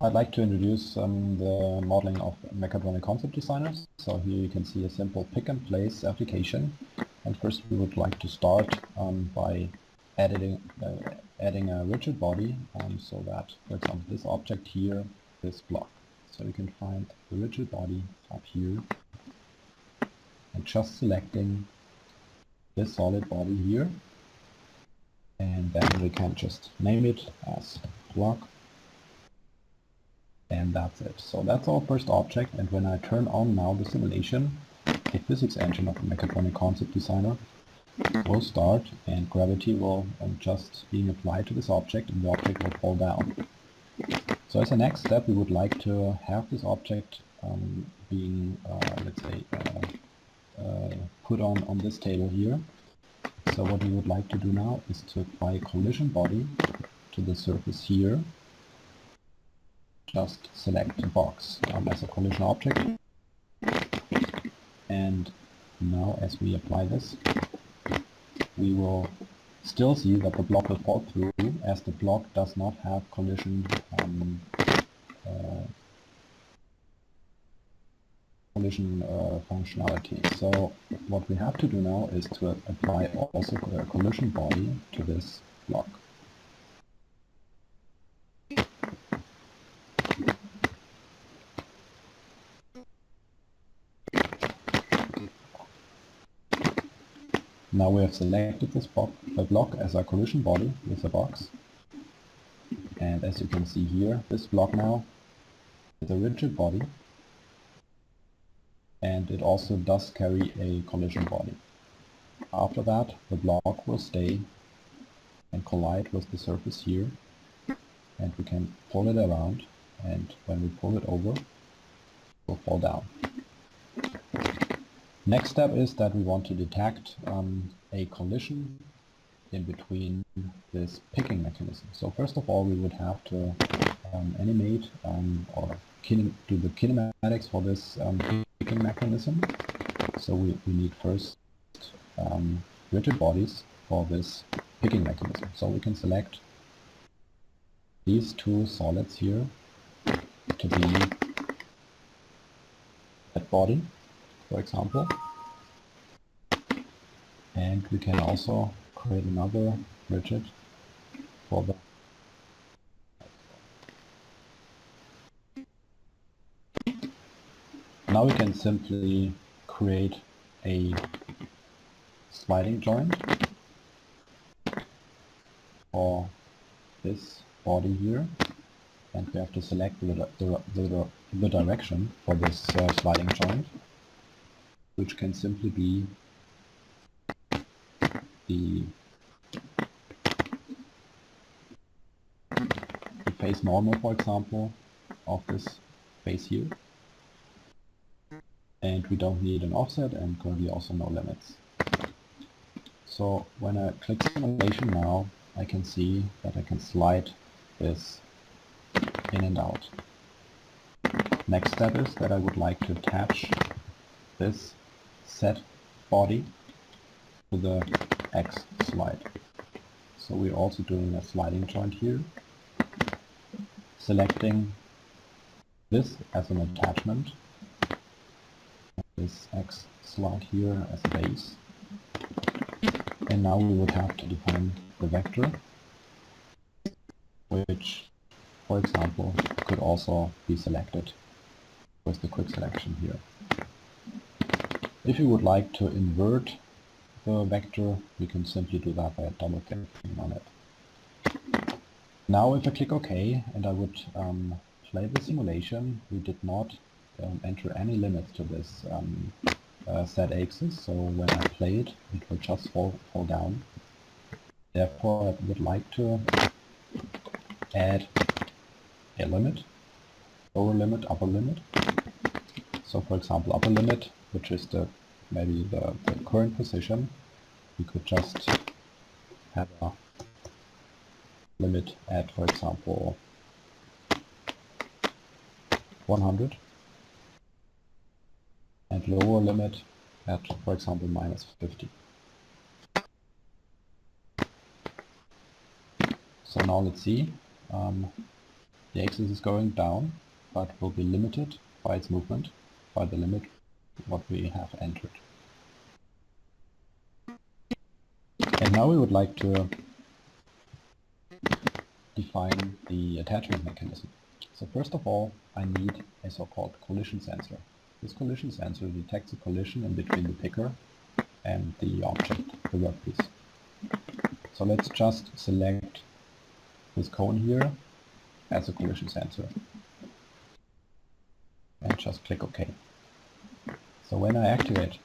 I'd like to introduce the modeling of mechatronic concept designers. So here you can see a simple pick and place application. And first we would like to start by adding a rigid body so that, for example, this object here, this block. So you can find the rigid body up here and just selecting this solid body here. And then we can just name it as block. And that's it. So that's our first object, and when I turn on now the simulation, the physics engine of the mechatronic concept designer will start, and gravity will just being applied to this object, and the object will fall down. So as a next step, we would like to have this object being, let's say, put on this table here. So what we would like to do now is to apply a collision body to the surface here. Just select the box as a collision object, and now as we apply this, we will still see that the block will fall through, as the block does not have collision functionality. So what we have to do now is to apply also a collision body to this block. Now we have selected this block as a collision body with a box, and as you can see here, this block now is a rigid body, and it also does carry a collision body. After that, the block will stay and collide with the surface here, and we can pull it around, and when we pull it over, it will fall down. Next step is that we want to detect a collision in between this picking mechanism. So first of all, we would have to animate or do the kinematics for this picking mechanism. So we need first rigid bodies for this picking mechanism. So we can select these two solids here to be that body, for example, and we can also create another rigid for the now we can simply create a sliding joint for this body here, and we have to select the direction for this sliding joint, which can simply be the face normal, for example, of this face here. And we don't need an offset, and currently also no limits. So when I click simulation now, I can see that I can slide this in and out. Next step is that I would like to attach this set body to the X slide. So we're also doing a sliding joint here, selecting this as an attachment, this X slide here as a base, and now we would have to define the vector, which, for example, could also be selected with the quick selection here. If you would like to invert the vector, we can simply do that by double-clicking on it. Now if I click OK and I would play the simulation, we did not enter any limits to this set axis, so when I play it, it will just fall down. Therefore I would like to add a limit, lower limit, upper limit. So for example, upper limit, which is maybe the current position, we could just have a limit at, for example, 100, and lower limit at, for example, -50. So now let's see. The axis is going down, but will be limited by its movement, by the limit what we have entered. And now we would like to define the attachment mechanism. So first of all, I need a so-called collision sensor. This collision sensor detects a collision in between the picker and the object, the workpiece. So let's just select this cone here as a collision sensor and just click OK. So when I activate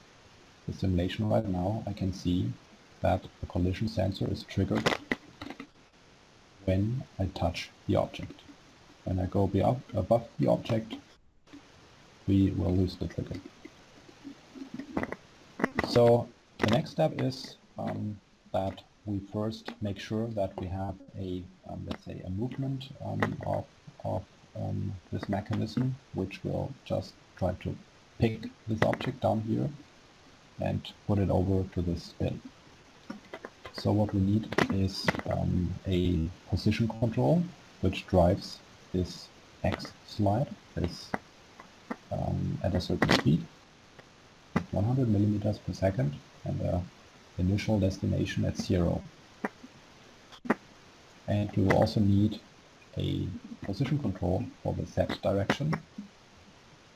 the simulation right now, I can see that the collision sensor is triggered when I touch the object. When I go above the object, we will lose the trigger. So the next step is that we first make sure that we have a, let's say, a movement of this mechanism, which will just try to pick this object down here and put it over to this spin. So what we need is a position control, which drives this X slide this, at a certain speed, 100 millimeters per second, and the initial destination at 0. And we will also need a position control for the Z direction,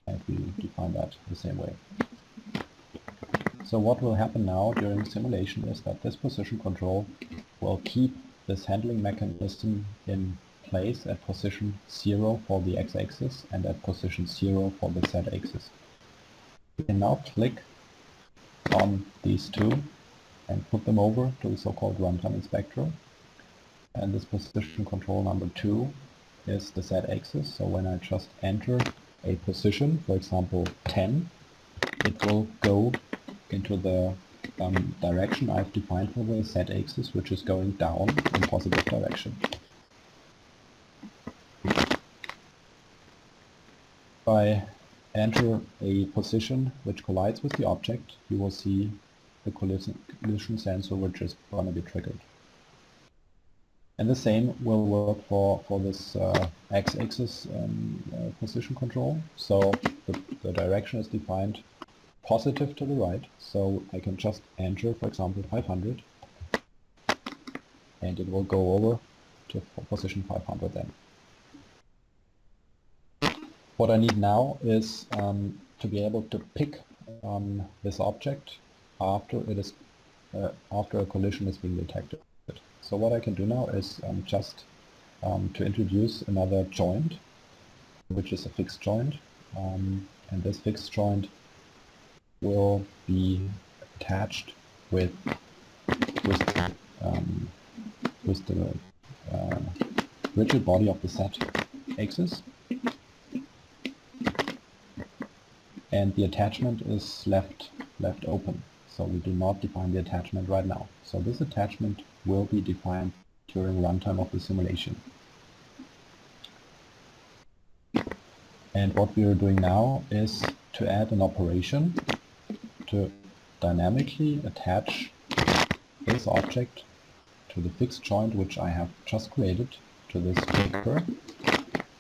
and we define that the same way. So what will happen now during simulation is that this position control will keep this handling mechanism in place at position 0 for the x-axis and at position 0 for the z-axis. We can now click on these two and put them over to the so-called runtime inspector. And this position control number 2 is the z-axis. So when I just enter a position, for example 10, it will go into the direction I've defined for the z-axis, which is going down in positive direction. If I enter a position which collides with the object, you will see the collision sensor which is going to be triggered. And the same will work for this x-axis position control. So the direction is defined positive to the right, so I can just enter, for example, 500, and it will go over to position 500 then. What I need now is to be able to pick this object after it is after a collision is being detected. So what I can do now is just to introduce another joint, which is a fixed joint, and this fixed joint will be attached with the rigid body of the z-axis, and the attachment is left open. So we do not define the attachment right now. So this attachment will be defined during runtime of the simulation. And what we are doing now is to add an operation to dynamically attach this object to the fixed joint which I have just created to this picker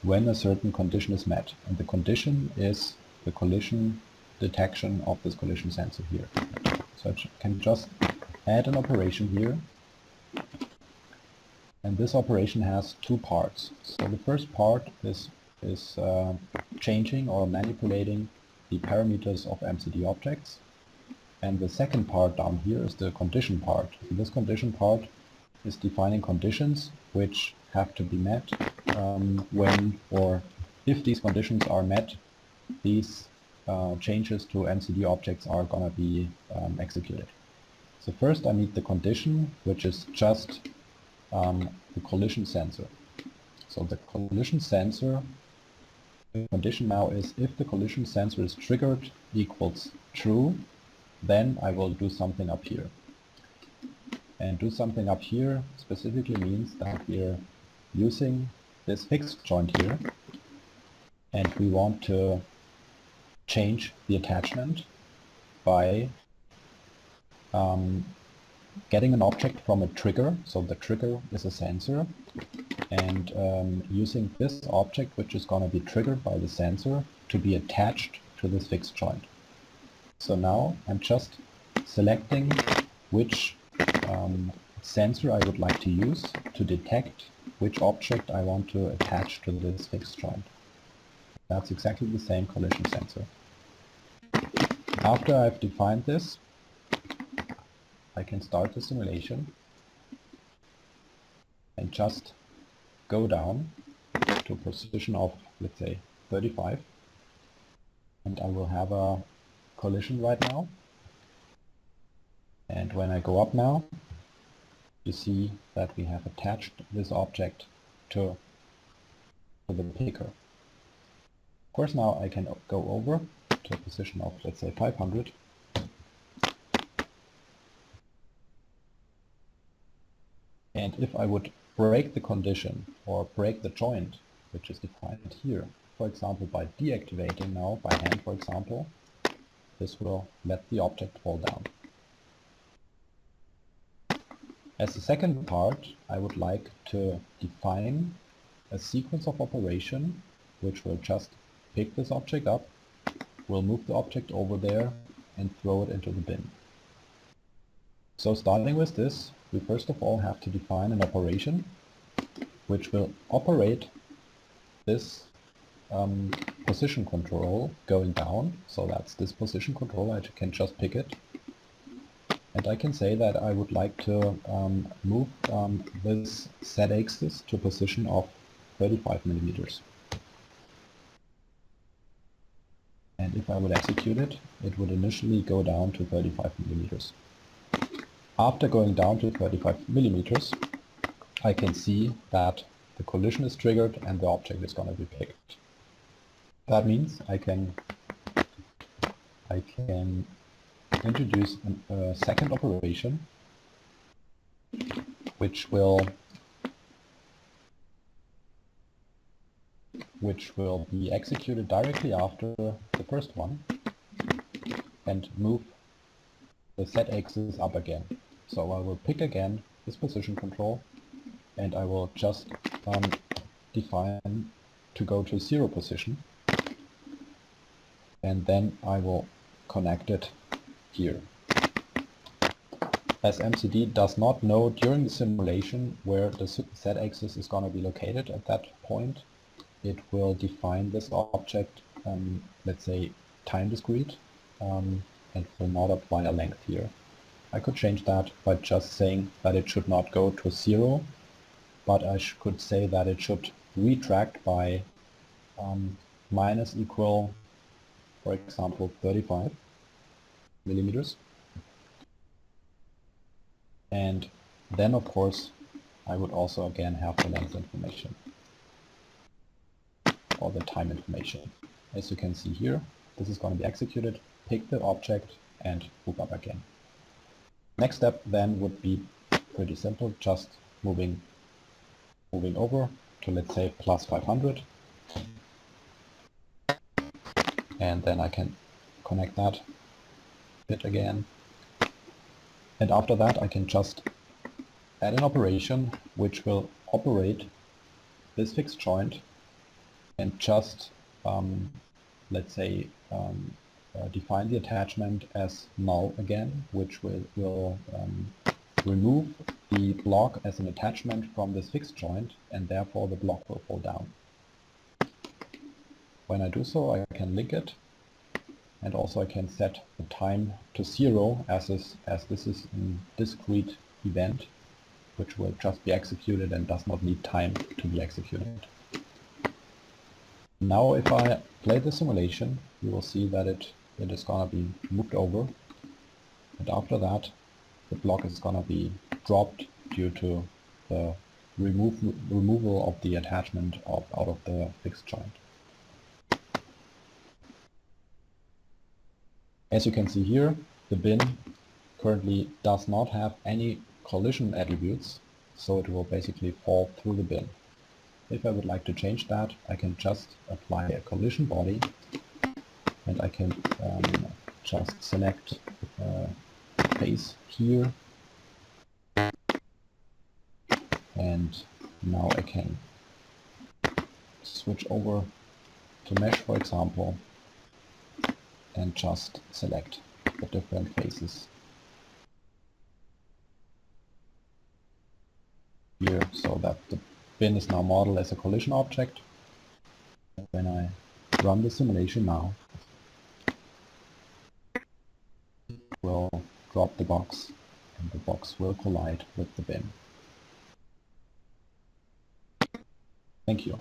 when a certain condition is met. And the condition is the collision detection of this collision sensor here. So I can just add an operation here, and this operation has two parts. So the first part is changing or manipulating the parameters of MCD objects, and the second part down here is the condition part. So this condition part is defining conditions which have to be met when or if these conditions are met, these changes to MCD objects are going to be executed. So first I need the condition, which is just the collision sensor. So the collision sensor, the condition now is if the collision sensor is triggered equals true, then I will do something up here. And do something up here specifically means that we're using this fixed joint here, and we want to change the attachment by getting an object from a trigger. So the trigger is a sensor, and using this object, which is going to be triggered by the sensor, to be attached to this fixed joint. So now I'm just selecting which sensor I would like to use to detect which object I want to attach to this fixed joint. That's exactly the same collision sensor. After I've defined this, I can start the simulation and just go down to a position of, let's say, 35, and I will have a collision right now. And when I go up now, you see that we have attached this object to the picker. Of course, now I can go over to a position of, let's say, 500. And if I would break the condition or break the joint, which is defined here, for example, by deactivating now by hand, for example, this will let the object fall down. As the second part, I would like to define a sequence of operation which will just pick this object up, will move the object over there and throw it into the bin. So starting with this, we first of all have to define an operation which will operate this position control going down. So that's this position control. I can just pick it. And I can say that I would like to move this Z-axis to a position of 35 millimeters. And if I would execute it, it would initially go down to 35 millimeters. After going down to 35 millimeters, I can see that the collision is triggered and the object is going to be picked. That means I can introduce a second operation which will be executed directly after the first one and move the Z-axis up again. So I will pick again this position control and I will just define to go to 0 position, and then I will connect it here. As MCD does not know during the simulation where the Z-axis is going to be located at that point, it will define this object, let's say, time discrete, and will not apply a length here. I could change that by just saying that it should not go to 0, but I could say that it should retract by minus equal, for example, 35 millimeters. And then, of course, I would also again have the length information or the time information. As you can see here, this is going to be executed, pick the object and move up again. Next step then would be pretty simple, just moving over to, let's say, plus 500. And then I can connect that bit again. And after that I can just add an operation which will operate this fixed joint and just, let's say, define the attachment as null again, which will remove the block as an attachment from this fixed joint, and therefore the block will fall down. When I do so, I can link it, and also I can set the time to 0 as this is a discrete event which will just be executed and does not need time to be executed. Now if I play the simulation, you will see that it is going to be moved over, and after that the block is going to be dropped due to the removal of the attachment out of the fixed joint. As you can see here, the bin currently does not have any collision attributes, so it will basically fall through the bin. If I would like to change that, I can just apply a collision body, and I can just select face here and Now I can switch over to mesh, for example, and just select the different faces here so that the bin is now modeled as a collision object. And when I run the simulation now, it will drop the box and the box will collide with the bin. Thank you.